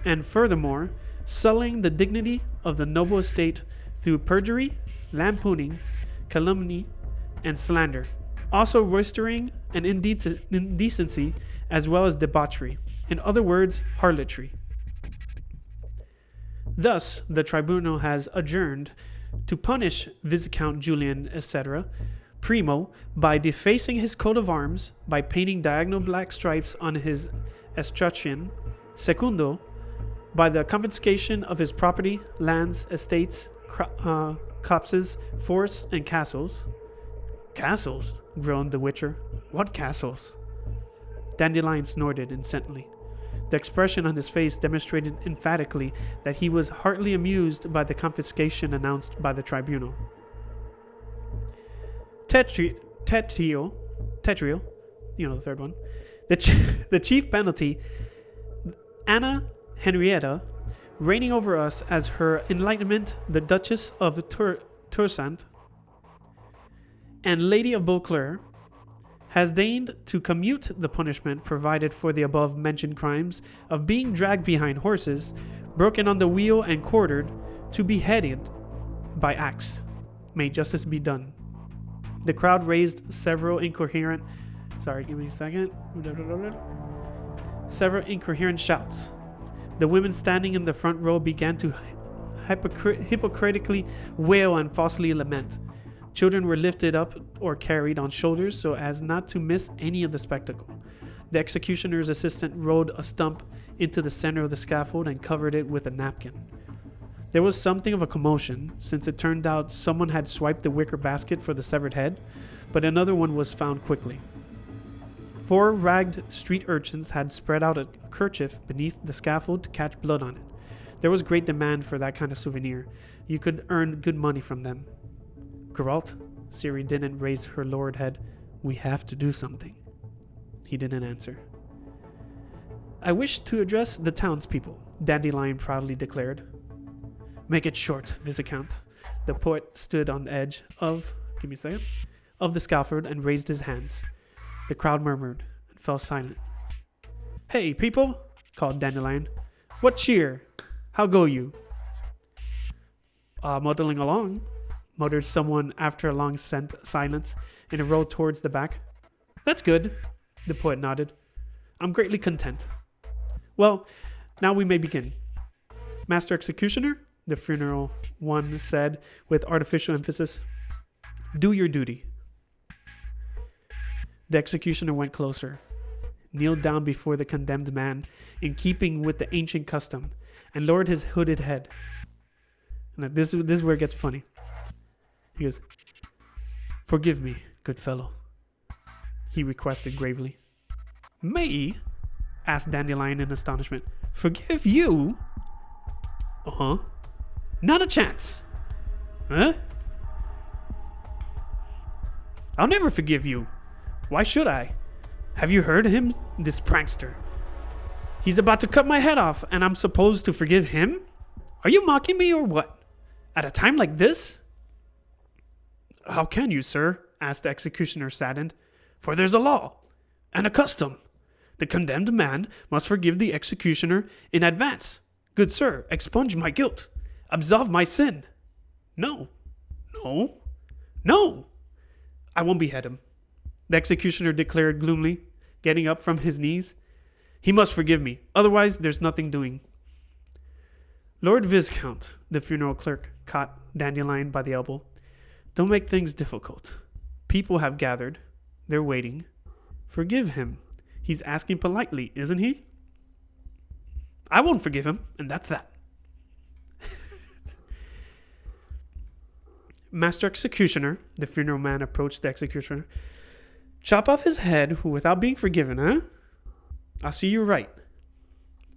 and furthermore, sullying the dignity of the noble estate through perjury, lampooning, calumny, and slander, also roistering and indecency, as well as debauchery. In other words, harlotry. Thus, the tribunal has adjourned to punish Viscount Julian, etc., primo, by defacing his coat of arms, by painting diagonal black stripes on his escutcheon; secundo, by the confiscation of his property, lands, estates, copses, forests, and castles." "Castles?" groaned the Witcher. "What castles?" Dandelion snorted incessantly. The expression on his face demonstrated emphatically that he was heartily amused by the confiscation announced by the tribunal. Tetriel, the third one. The chief penalty, Anna Henrietta, reigning over us as her enlightenment, the Duchess of Torsant and Lady of Beauclair, has deigned to commute the punishment provided for the above-mentioned crimes of being dragged behind horses, broken on the wheel, and quartered, to be beheaded by axe. May justice be done. The crowd raised several incoherent shouts. The women standing in the front row began to hypocritically wail and falsely lament. Children were lifted up or carried on shoulders so as not to miss any of the spectacle. The executioner's assistant rolled a stump into the center of the scaffold and covered it with a napkin. There was something of a commotion, since it turned out someone had swiped the wicker basket for the severed head, but another one was found quickly. 4 ragged street urchins had spread out a kerchief beneath the scaffold to catch blood on it. There was great demand for that kind of souvenir. You could earn good money from them. "Geralt," Ciri didn't raise her lowered head. "We have to do something." He didn't answer. "I wish to address the townspeople," Dandelion proudly declared. Make it short, Viscount. The poet stood on the edge of, give me a second, of the scaffold and raised his hands. The crowd murmured and fell silent. Hey, people, called Dandelion. What cheer? How go you? Muddling along, muttered someone after a long silence in a row towards the back. That's good, the poet nodded. I'm greatly content. Well, now we may begin. Master Executioner, the funeral one said with artificial emphasis, do your duty. The executioner went closer, kneeled down before the condemned man in keeping with the ancient custom, and lowered his hooded head. And this is where it gets funny. He goes, forgive me, good fellow, he requested gravely. Me? Asked Dandelion in astonishment. Forgive you? Uh-huh. Not a chance. Huh? I'll never forgive you. Why should I? Have you heard him? This prankster. He's about to cut my head off, and I'm supposed to forgive him? Are you mocking me or what? At a time like this? How can you, sir? Asked the executioner, saddened. For there's a law and a custom. The condemned man must forgive the executioner in advance. Good sir, expunge my guilt. Absolve my sin. No. I won't behead him, the executioner declared gloomily, getting up from his knees. He must forgive me, otherwise there's nothing doing. Lord Viscount, the funeral clerk caught Dandelion by the elbow. Don't make things difficult. People have gathered. They're waiting. Forgive him. He's asking politely, isn't he? I won't forgive him, and that's that. Master Executioner, the funeral man approached the executioner. Chop off his head without being forgiven, huh? I'll see you right.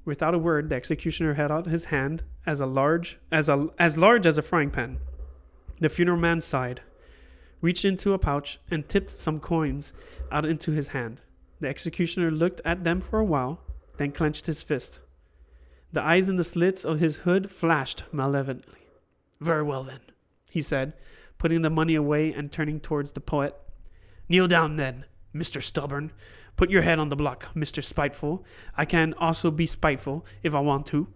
Without a word, the executioner held out his hand as large as a frying pan. The funeral man sighed, reached into a pouch, and tipped some coins out into his hand. The executioner looked at them for a while, then clenched his fist. The eyes in the slits of his hood flashed malevolently. Very well, then, he said, putting the money away and turning towards the poet. Kneel down, then, Mr. Stubborn. Put your head on the block, Mr. Spiteful. I can also be spiteful if I want to.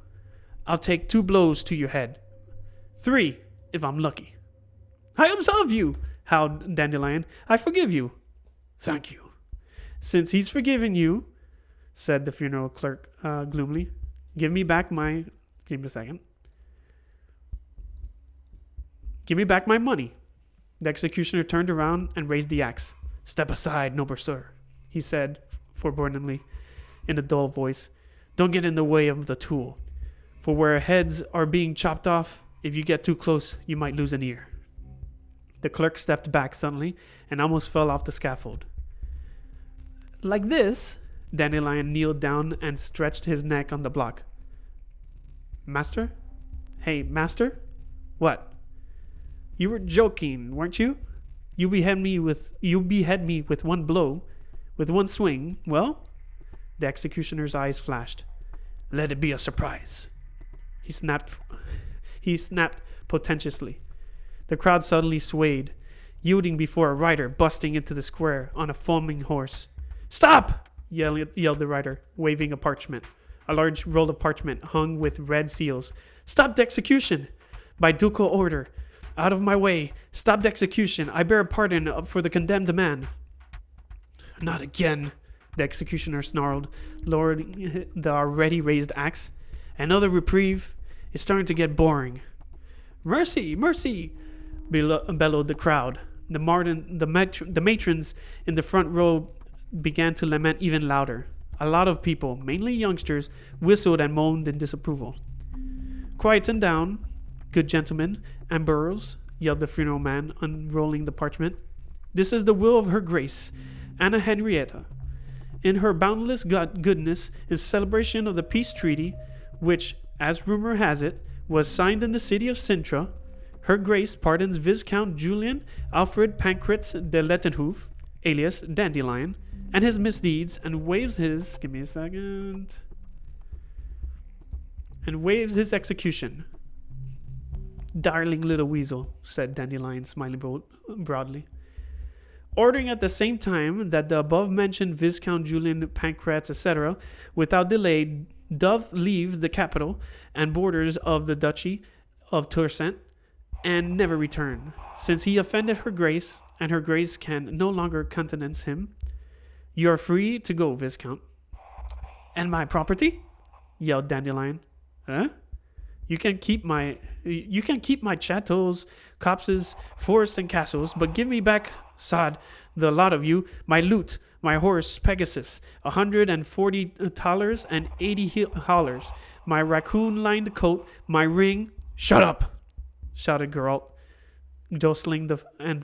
I'll take 2 blows to your head. 3, if I'm lucky. I absolve you, howled Dandelion. I forgive you. Thank you. Since he's forgiven you, said the funeral clerk gloomily, give me back my money. The executioner turned around and raised the axe. Step aside, noble sir, he said forbearingly in a dull voice. Don't get in the way of the tool. For where heads are being chopped off, if you get too close, you might lose an ear. The clerk stepped back suddenly and almost fell off the scaffold. Like this, Dandelion kneeled down and stretched his neck on the block. Master? Hey, master? What? You were joking, weren't you? You behead me with one blow, with one swing. Well? The executioner's eyes flashed. Let it be a surprise. He snapped portentously. The crowd suddenly swayed, yielding before a rider busting into the square on a foaming horse. Stop! Yelled the rider, waving a large roll of parchment hung with red seals. Stop the execution! By ducal order. Out of my way. Stop the execution. I bear a pardon for the condemned man. Not again, the executioner snarled, lowering the already raised axe. Another reprieve? It's starting to get boring. Mercy! Mercy! Bellowed the crowd. The matrons in the front row began to lament even louder. A lot of people, mainly youngsters, whistled and moaned in disapproval. Quieten down, good gentlemen and burros, yelled the funeral man, unrolling the parchment. This is the will of her grace, Anna Henrietta. In her boundless goodness, in celebration of the peace treaty, which, as rumor has it, was signed in the city of Sintra, her grace pardons Viscount Julian Alfred Pancratz de Lettenhoof, alias Dandelion, and his misdeeds, and waives his execution. Darling little weasel, said Dandelion, smiling broadly. Ordering at the same time that the above-mentioned Viscount Julian Pancratz, etc., without delay, doth leave the capital and borders of the Duchy of Torsent, and never return, since he offended her grace, and her grace can no longer countenance him. You are free to go, Viscount. And my property? Yelled Dandelion. Huh? You can keep my chateaus, copses, forests, and castles, but give me back, sod, the lot of you, my loot, my horse Pegasus, 140 thalers and 80 hollers, my raccoon-lined coat, my ring. Shut up! Shouted Geralt, jostling and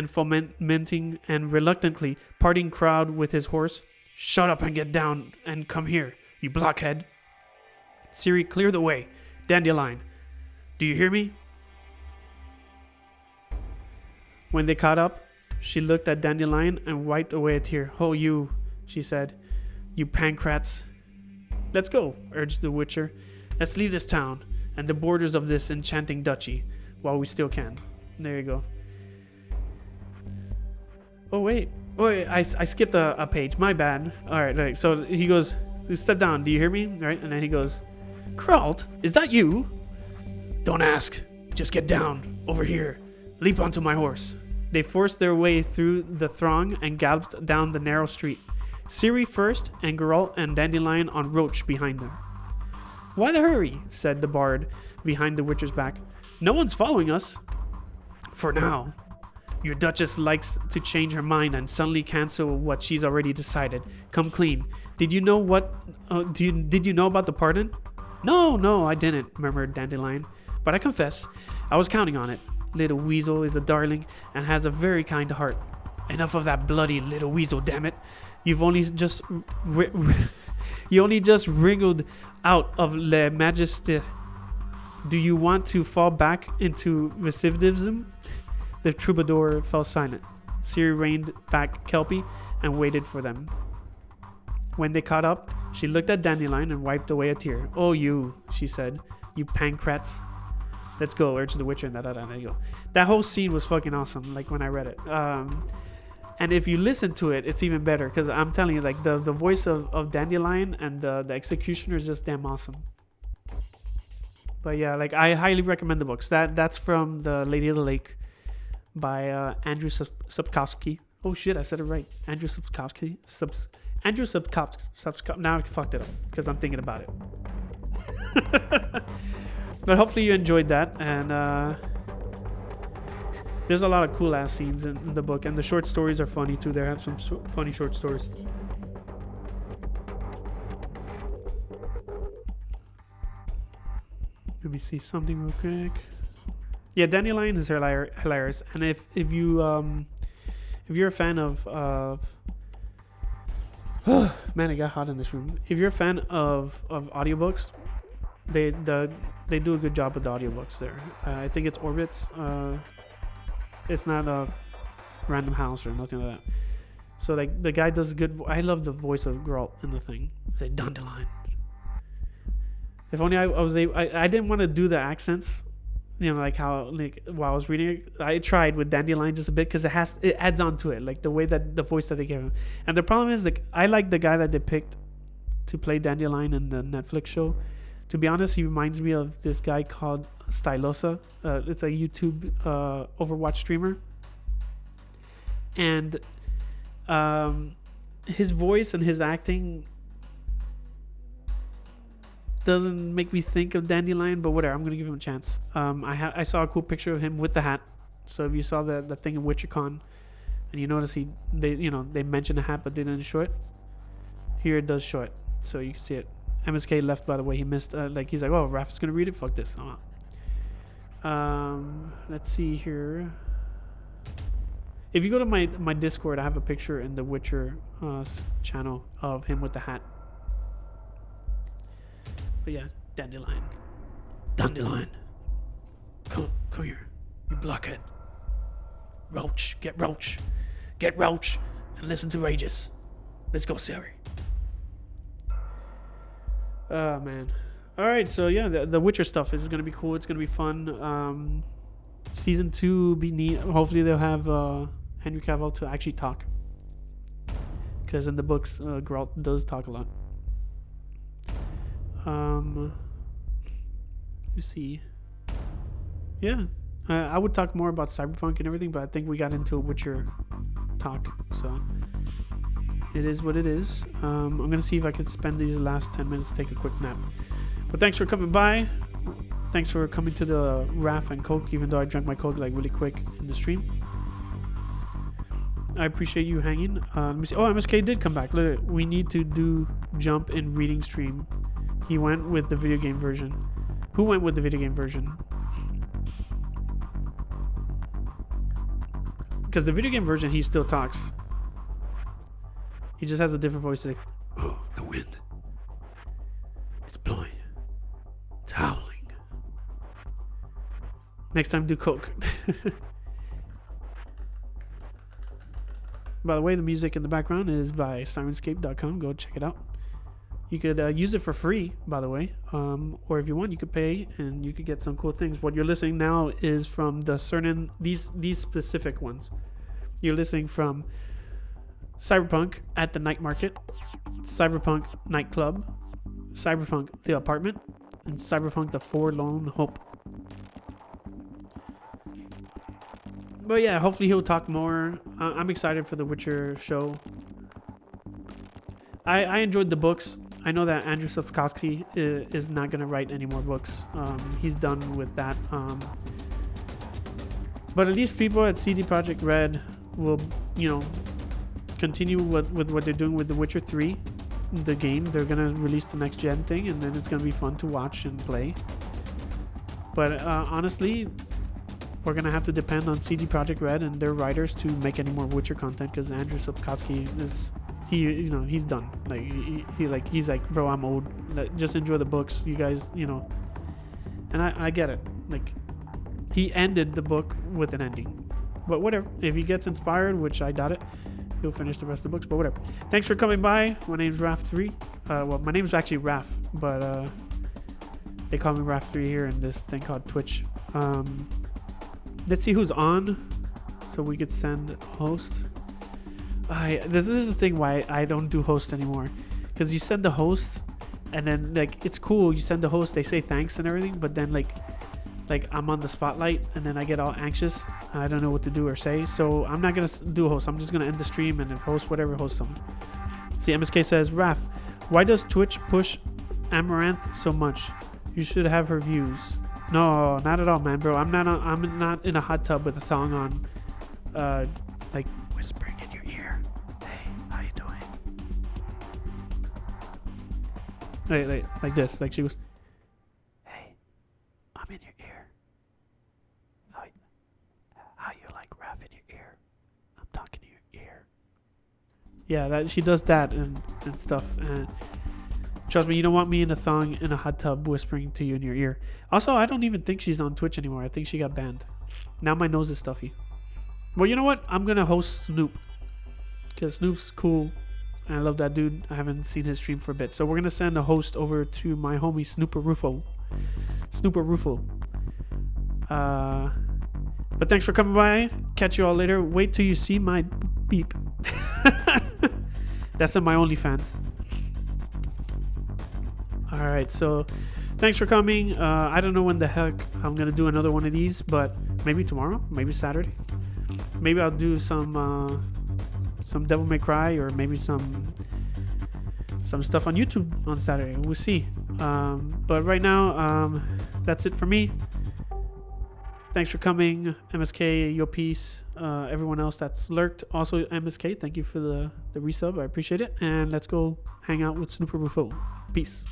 fomenting and reluctantly parting crowd with his horse. Shut up and get down and come here, you blockhead. Ciri, clear the way. Dandelion, do you hear me? When they caught up, she looked at Dandelion and wiped away a tear. Oh, you, she said. You Pancratz. Let's go, urged the Witcher. Let's leave this town and the borders of this enchanting duchy while we still can. There you go. Oh, wait. I skipped a page. My bad. All right. So he goes, step down. Do you hear me? All right. And then he goes, Geralt, is that you? Don't ask. Just get down. Over here. Leap onto my horse. They forced their way through the throng and galloped down the narrow street. Ciri first, and Geralt and Dandelion on Roach behind them. Why the hurry? Said the bard behind the Witcher's back. No one's following us. For now. Your Duchess likes to change her mind and suddenly cancel what she's already decided. Come clean. Did you know what? Did you know about the pardon? No, I didn't, murmured Dandelion. But I confess, I was counting on it. Little Weasel is a darling and has a very kind heart. Enough of that bloody little weasel, damn it! You only just wriggled out of Le Majesté. Do you want to fall back into recidivism? The troubadour fell silent. Ciri reined back Kelpie and waited for them. When they caught up, she looked at Dandelion and wiped away a tear. Oh, you, she said. You Pancratz. Let's go, urged the Witcher. There you go. That whole scene was fucking awesome, like when I read it. And if you listen to it, it's even better, because I'm telling you, like the voice of Dandelion and the executioner is just damn awesome. But yeah, like I highly recommend the books. That's from The Lady of the Lake by Andrew Sapkowski. Oh shit, I said it right. Andrew Sapkowski. Andrew Sapkowski. Now I fucked it up because I'm thinking about it. But hopefully you enjoyed that, and there's a lot of cool ass scenes in the book, and the short stories are funny too. They have some funny short stories. Let me see something real quick. Yeah, Dandelion is hilarious, and if you're a fan of man, it got hot in this room. If you're a fan of audiobooks, they do a good job with the audiobooks there. I think it's Orbits. It's not a Random House or nothing like that. So like the guy does good. I love the voice of Geralt in the thing. Say Dandelion. If only I was able. I didn't want to do the accents. You know, like how like while I was reading it, I tried with Dandelion just a bit because it adds on to it, like the way that the voice that they give him. And the problem is, like, I like the guy that they picked to play Dandelion in the Netflix show. To be honest, he reminds me of this guy called Stylosa. It's a YouTube Overwatch streamer, and his voice and his acting doesn't make me think of Dandelion, but whatever. I'm gonna give him a chance. I saw a cool picture of him with the hat. So if you saw the thing in WitcherCon, and you notice they mentioned the hat, but they didn't show it. Here it does show it, so you can see it. MSK left, by the way. He missed. He's like, oh, Raf is gonna read it. Fuck this. Let's see here. If you go to my Discord, I have a picture in the Witcher channel of him with the hat. But yeah, Dandelion. Come here, you blockhead. Roach, get Roach, and listen to Rages. Let's go, Ciri. Oh man, All right, so yeah, the Witcher stuff is gonna be cool. It's gonna be fun. Season 2 be neat. Hopefully they'll have Henry Cavill to actually talk, because in the books, Geralt does talk a lot. You see, yeah, I would talk more about Cyberpunk and everything, but I think we got into a Witcher talk, so it is what it is. I'm gonna see if I can spend these last 10 minutes to take a quick nap. But thanks for coming by. Thanks for coming to the Raf and Coke, even though I drank my Coke like really quick in the stream. I appreciate you hanging. Let me see. Oh, MSK did come back. Look, we need to do jump in reading stream. He went with the video game version. Who went with the video game version? Because the video game version, he still talks. He just has a different voice. Like, oh, the wind. It's blowing. It's howling. Next time, do Coke. By the way, the music in the background is by Sirenscape.com. Go check it out. You could use it for free, by the way. Or if you want, you could pay and you could get some cool things. What you're listening now is from the certain these specific ones. You're listening from Cyberpunk at the Night Market, Cyberpunk Nightclub, Cyberpunk The Apartment, and Cyberpunk The Forlorn Hope. But yeah, hopefully he'll talk more. I'm excited for the Witcher show. I enjoyed the books. I know that Andrew Sapkowski is not going to write any more books. He's done with that. But at least people at CD Projekt Red will, continue with what they're doing with The Witcher 3, the game. They're going to release the next gen thing, and then it's going to be fun to watch and play. But honestly, we're going to have to depend on CD Projekt Red and their writers to make any more Witcher content, because Andrew Sapkowski is... he's done. He's like, bro, I'm old. Just enjoy the books, you guys. And I get it. Like, he ended the book with an ending, but whatever. If he gets inspired, which I doubt it, he'll finish the rest of the books. But whatever. Thanks for coming by. My name's RafThree. Well, my name's actually Raf, but they call me RafThree here in this thing called Twitch. Let's see who's on, so we could send host. This is the thing why I don't do host anymore, because you send the host and then it's cool, you send the host, they say thanks and everything, but then like I'm on the spotlight and then I get all anxious. I don't know what to do or say, so I'm not gonna do a host. I'm just gonna end the stream, and if host whatever, host someone. See, MSK says, Raf, why does Twitch push Amaranth so much? You should have her views. No, not at all, man, bro. I'm not in a hot tub with a song on, whispering in your ear. Hey, how you doing? Like this. Like she goes, hey, I'm in your ear. How you like Raf in your ear? I'm talking to your ear. Yeah, she does that and stuff. And trust me, you don't want me in a thong in a hot tub whispering to you in your ear. Also, I don't even think she's on Twitch anymore. I think she got banned. Now my nose is stuffy. Well, you know what? I'm going to host Snoop, because Snoop's cool. And I love that dude. I haven't seen his stream for a bit. So we're going to send a host over to my homie Snooper Rufo. But thanks for coming by. Catch you all later. Wait till you see my beep. That's in my OnlyFans. All right, so thanks for coming. I don't know when the heck I'm going to do another one of these, but maybe tomorrow, maybe Saturday. Maybe I'll do some Devil May Cry, or maybe some stuff on YouTube on Saturday. We'll see. But right now, that's it for me. Thanks for coming, MSK, your piece. Everyone else that's lurked, also MSK, thank you for the resub. I appreciate it. And let's go hang out with Snooper Rufo. Peace.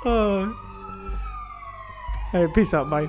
All right, peace out. Bye.